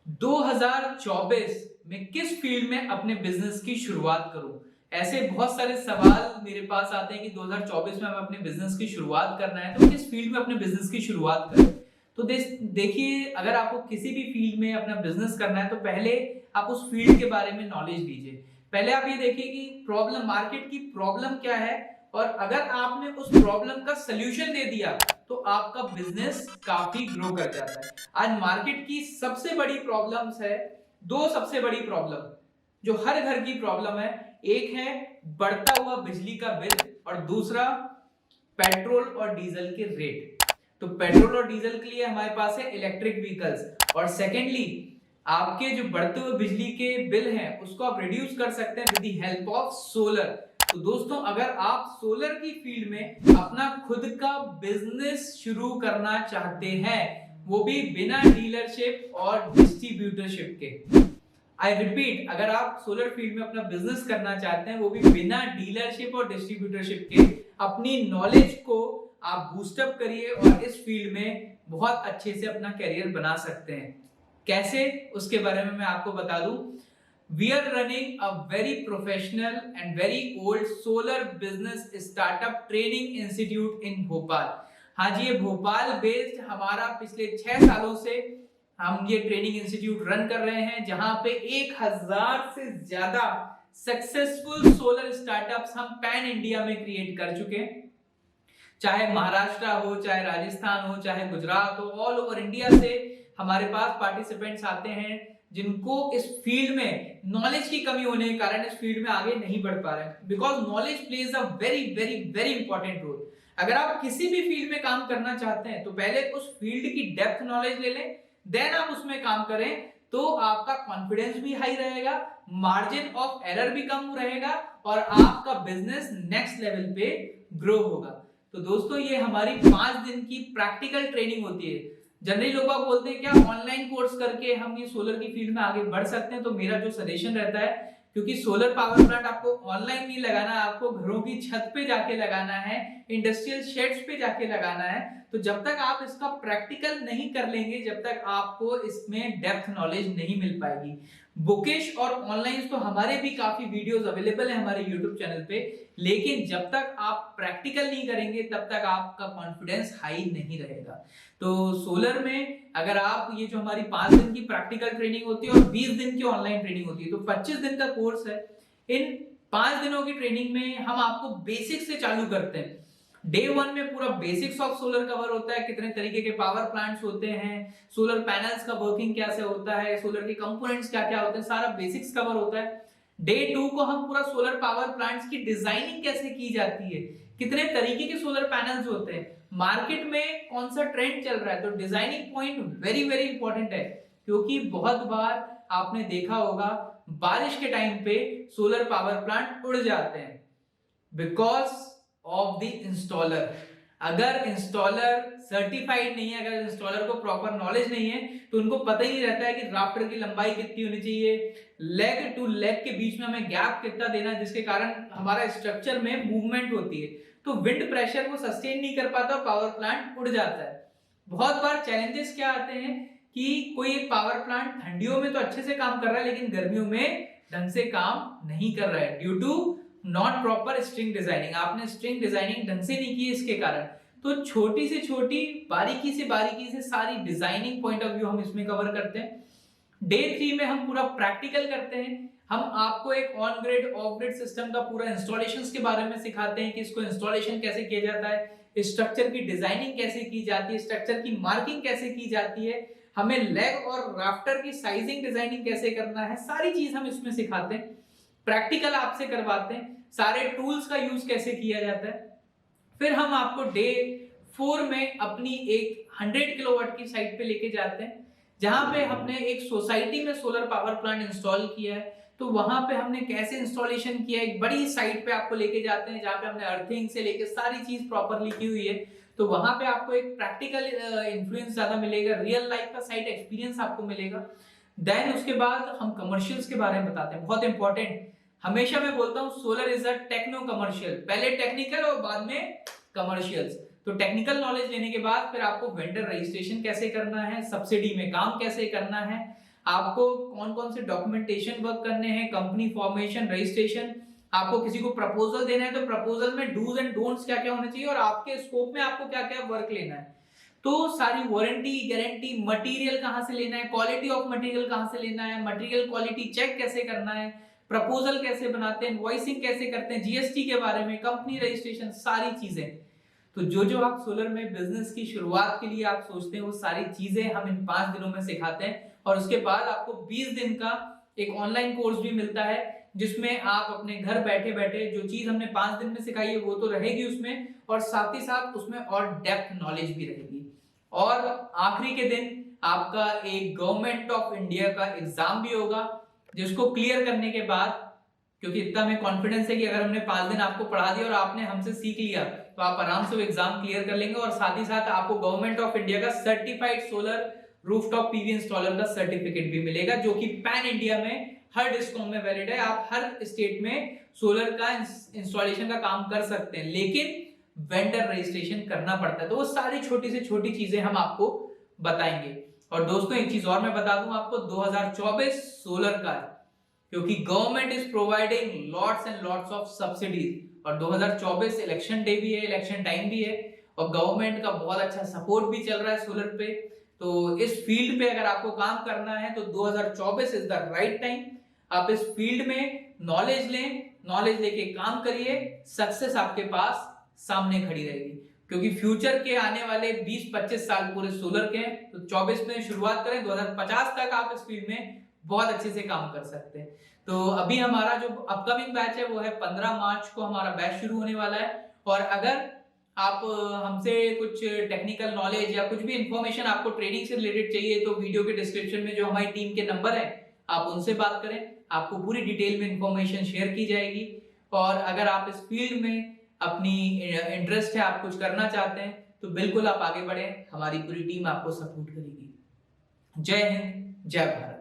2024 में किस फील्ड में अपने बिजनेस की शुरुआत करूं? ऐसे बहुत सारे सवाल मेरे पास आते हैं कि 2024 में हमें अपने बिजनेस की शुरुआत करना है तो किस फील्ड में अपने बिजनेस की शुरुआत करें। तो देखिए, अगर आपको किसी भी फील्ड में अपना बिजनेस करना है तो पहले आप उस फील्ड के बारे में नॉलेज लीजिए। पहले आप ये देखिए कि प्रॉब्लम, मार्केट की प्रॉब्लम क्या है, और अगर आपने उस प्रॉब्लम का सलूशन दे दिया तो आपका बिजनेस काफी ग्रो कर जाता है। आज मार्केट की सबसे बड़ी प्रॉब्लम्स है, दो सबसे बड़ी प्रॉब्लम जो हर घर की प्रॉब्लम है। एक है बढ़ता हुआ बिजली का बिल और दूसरा पेट्रोल और डीजल के रेट। तो पेट्रोल और डीजल के लिए हमारे पास है इलेक्ट्रिक व्हीकल्स, और सेकेंडली आपके जो बढ़ते हुए बिजली के बिल हैं उसको आप रिड्यूस कर सकते हैं with the help of solar. तो दोस्तों, अगर आप सोलर की फील्ड में अपना खुद का बिजनेस शुरू करना चाहते हैं, वो भी बिना डीलरशिप और डिस्ट्रीब्यूटरशिप के, आई रिपीट, अगर आप सोलर फील्ड में अपना बिजनेस करना चाहते हैं वो भी बिना डीलरशिप और डिस्ट्रीब्यूटरशिप के, अपनी नॉलेज को आप बूस्टअप करिए और इस फील्ड में बहुत अच्छे से अपना करियर बना सकते हैं। कैसे, उसके बारे में मैं आपको बता दूं। We are running a very professional and very old solar business startup training institute in Bhopal. हाँ जी, ये भोपाल बेस्ड हमारा पिछले 6 सालों से हम ये ट्रेनिंग इंस्टीट्यूट रन कर रहे हैं, जहां पे 1000 से ज्यादा सक्सेसफुल सोलर स्टार्टअप्स हम पैन इंडिया में क्रिएट कर चुके हैं। चाहे महाराष्ट्र हो, चाहे राजस्थान हो, चाहे गुजरात हो, ऑल ओवर इंडिया से हमारे पास पार्टिसिपेंट्स आते हैं जिनको इस फील्ड में नॉलेज की कमी होने के कारण इस फील्ड में आगे नहीं बढ़ पा रहे हैं। Because knowledge plays a very very very important role. अगर आप किसी भी फील्ड में काम करना चाहते हैं तो पहले उस फील्ड की डेप्थ नॉलेज ले लें, देन आप उसमें काम करें, तो आपका कॉन्फिडेंस भी हाई रहेगा, मार्जिन ऑफ एरर भी कम रहेगा और आपका बिजनेस नेक्स्ट लेवल पे ग्रो होगा। तो दोस्तों, ये हमारी 5 दिन की प्रैक्टिकल ट्रेनिंग होती है। जनरली लोग बोलते हैं क्या ऑनलाइन कोर्स करके हम ये सोलर की फील्ड में आगे बढ़ सकते हैं? तो मेरा जो सजेशन रहता है, क्योंकि सोलर पावर प्लांट आपको ऑनलाइन नहीं लगाना, आपको घरों की छत पे जाके लगाना है, इंडस्ट्रियल शेड्स पे जाके लगाना है। तो जब तक आप इसका प्रैक्टिकल नहीं कर लेंगे, जब तक आपको इसमें डेप्थ नॉलेज नहीं मिल पाएगी। बुकिश और ऑनलाइन तो हमारे भी काफी वीडियोस अवेलेबल है हमारे यूट्यूब चैनल पे, लेकिन जब तक आप प्रैक्टिकल नहीं करेंगे तब तक आपका कॉन्फिडेंस हाई नहीं रहेगा। तो सोलर में अगर आप, ये जो हमारी 5 दिन की प्रैक्टिकल ट्रेनिंग होती है और 20 दिन की ऑनलाइन ट्रेनिंग होती है, तो 25 दिन का कोर्स है। इन 5 दिनों की ट्रेनिंग में हम आपको बेसिक से चालू करते हैं। डे 1 में पूरा बेसिक्स ऑफ सोलर कवर होता है, कितने तरीके के पावर प्लांट्स होते हैं, सोलर पैनल्स का वर्किंग कैसे होता है, सोलर के कंपोनेंट्स क्या क्या होते हैं, सारा बेसिक्स कवर होता है। डे 2 को हम पूरा सोलर पावर प्लांट्स की डिजाइनिंग कैसे की जाती है, कितने तरीके के सोलर पैनल्स होते हैं, मार्केट में कौन सा ट्रेंड चल रहा है। तो designing point very very important है, क्योंकि बहुत बार आपने देखा होगा बारिश के टाइम पे सोलर पावर प्लांट उड़ जाते हैं बिकॉज ऑफ द इंस्टॉलर। अगर इंस्टॉलर सर्टिफाइड नहीं है, अगर इंस्टॉलर को प्रॉपर नॉलेज नहीं है, तो उनको पता ही नहीं रहता है कि राफ्टर की लंबाई कितनी होनी चाहिए, लेग टू लेग के बीच में हमें गैप कितना देना है, जिसके कारण हमारा स्ट्रक्चर में मूवमेंट होती है। तो विंड प्रेशर को सस्टेन नहीं कर पाता, पावर प्लांट उड़ जाता है। बहुत बार चैलेंजेस क्या आते हैं कि कोई एक पावर प्लांट ठंडियों में तो अच्छे से काम कर रहा है, लेकिन गर्मियों में ढंग से काम नहीं कर रहा है, due to not proper string designing. आपने स्ट्रिंग डिजाइनिंग ढंग से नहीं की, इसके कारण। तो छोटी से छोटी, बारीकी से सारी डिजाइनिंग पॉइंट ऑफ व्यू हम इसमें कवर करते हैं। डे 3 में हम पूरा प्रैक्टिकल करते हैं। हम आपको एक on grid of grid system का पूरा इंस्टॉलेशंस के बारे में सिखाते हैं कि इसको इंस्टॉलेशन कैसे किया जाता है, स्ट्रक्चर की डिजाइनिंग कैसे की जाती है, स्ट्रक्चर की मार्किंग कैसे की जाती है, हमें लेग और राफ्टर की साइजिंग डिजाइनिंग कैसे करना है, सारी चीज हम इसमें सिखाते हैं। प्रैक्टिकल आपसे करवाते हैं, सारे टूल्स का यूज कैसे किया जाता है। फिर हम आपको डे 4 में अपनी एक 100 किलोवाट की साइट पे लेके जाते हैं, जहां पे हमने एक सोसाइटी में सोलर पावर प्लांट इंस्टॉल किया है। तो वहां पे हमने कैसे इंस्टॉलेशन किया, एक बड़ी साइट पे आपको लेके जाते हैं जहां पे हमने अर्थिंग से लेके सारी चीज प्रॉपरली की हुई है। तो वहां पे आपको एक प्रैक्टिकल इन्फ्लुएंस ज्यादा मिलेगा, रियल लाइफ का साइट एक्सपीरियंस आपको मिलेगा। देन उसके बाद हम कमर्शियल्स के बारे में बताते हैं, बहुत इंपॉर्टेंट। हमेशा मैं बोलता हूँ solar is a techno commercial, पहले टेक्निकल और बाद में कमर्शियल्स। तो टेक्निकल नॉलेज लेने के बाद फिर आपको वेंडर रजिस्ट्रेशन कैसे करना है, सब्सिडी में काम कैसे करना है, आपको कौन कौन से डॉक्यूमेंटेशन वर्क करने हैं, कंपनी फॉर्मेशन, रजिस्ट्रेशन, आपको किसी को प्रपोजल देना है तो प्रपोजल में डूज एंड डोंट्स क्या क्या होने चाहिए और आपके स्कोप में आपको क्या क्या वर्क लेना है। तो सारी वारंटी, गारंटी, मटेरियल कहां से लेना है, क्वालिटी ऑफ मटेरियल कहां से लेना है, मटेरियल क्वालिटी चेक कैसे करना है, प्रपोजल कैसे बनाते हैं, इनवॉइसिंग कैसे करते हैं, जीएसटी के बारे में, कंपनी रजिस्ट्रेशन, सारी चीजें। तो जो आप सोलर में बिजनेस की शुरुआत के लिए आप सोचते हैं वो सारी चीजें हम इन 5 दिनों में सिखाते हैं। और उसके बाद आपको 20 दिन का एक ऑनलाइन कोर्स भी मिलता है जिसमें आप अपने घर बैठे बैठे जो चीज हमने 5 दिन में सिखाई है वो तो रहेगी उसमें, और साथ ही साथ उसमें और डेप्थ नॉलेज भी रहेगी। और आखिरी के दिन आपका एक गवर्नमेंट ऑफ इंडिया का एग्जाम भी होगा जिसको क्लियर करने के बाद, क्योंकि इतना हमें कॉन्फिडेंस है कि अगर हमने 5 दिन आपको पढ़ा दिया और आपने हमसे सीख लिया तो आप आराम से वो एग्जाम क्लियर कर लेंगे। और साथ ही साथ आपको गवर्नमेंट ऑफ इंडिया का certified solar rooftop PV installer का सर्टिफिकेट भी मिलेगा जो कि पैन इंडिया में हर डिस्कॉम में वैलिड है। आप हर स्टेट में सोलर का इंस्टॉलेशन का काम कर सकते हैं, लेकिन वेंडर रजिस्ट्रेशन करना पड़ता है। तो वो सारी छोटी से छोटी चीजें हम आपको बताएंगे। और दोस्तों एक चीज और मैं बता दूं आपको, 2024 सोलर का, क्योंकि government is providing lots and lots of subsidies और 2024 इलेक्शन डे भी है, इलेक्शन टाइम भी है और गवर्नमेंट का बहुत अच्छा सपोर्ट भी चल रहा है सोलर पे। तो इस फील्ड पे अगर आपको काम करना है तो 2024 इज द राइट टाइम। आप इस फील्ड में नॉलेज लें, नॉलेज लेके काम करिए, सक्सेस आपके पास सामने खड़ी रहेगी। क्योंकि फ्यूचर के आने वाले 20-25 साल पूरे सोलर के हैं। तो 24 में शुरुआत करें, 2050 तक आप इस फील्ड में बहुत अच्छे से काम कर सकते हैं। तो अभी हमारा जो अपकमिंग बैच है वो है 15 मार्च को हमारा बैच शुरू होने वाला है। और अगर आप हमसे कुछ टेक्निकल नॉलेज या कुछ भी इंफॉर्मेशन आपको ट्रेडिंग से रिलेटेड चाहिए तो वीडियो के डिस्क्रिप्शन में जो हमारी टीम के नंबर है आप उनसे बात करें, आपको पूरी डिटेल में इंफॉर्मेशन शेयर की जाएगी। और अगर आप इस फील्ड में अपनी इंटरेस्ट है, आप कुछ करना चाहते हैं तो बिल्कुल आप आगे बढ़े, हमारी पूरी टीम आपको सपोर्ट करेगी। जय हिंद, जय भारत।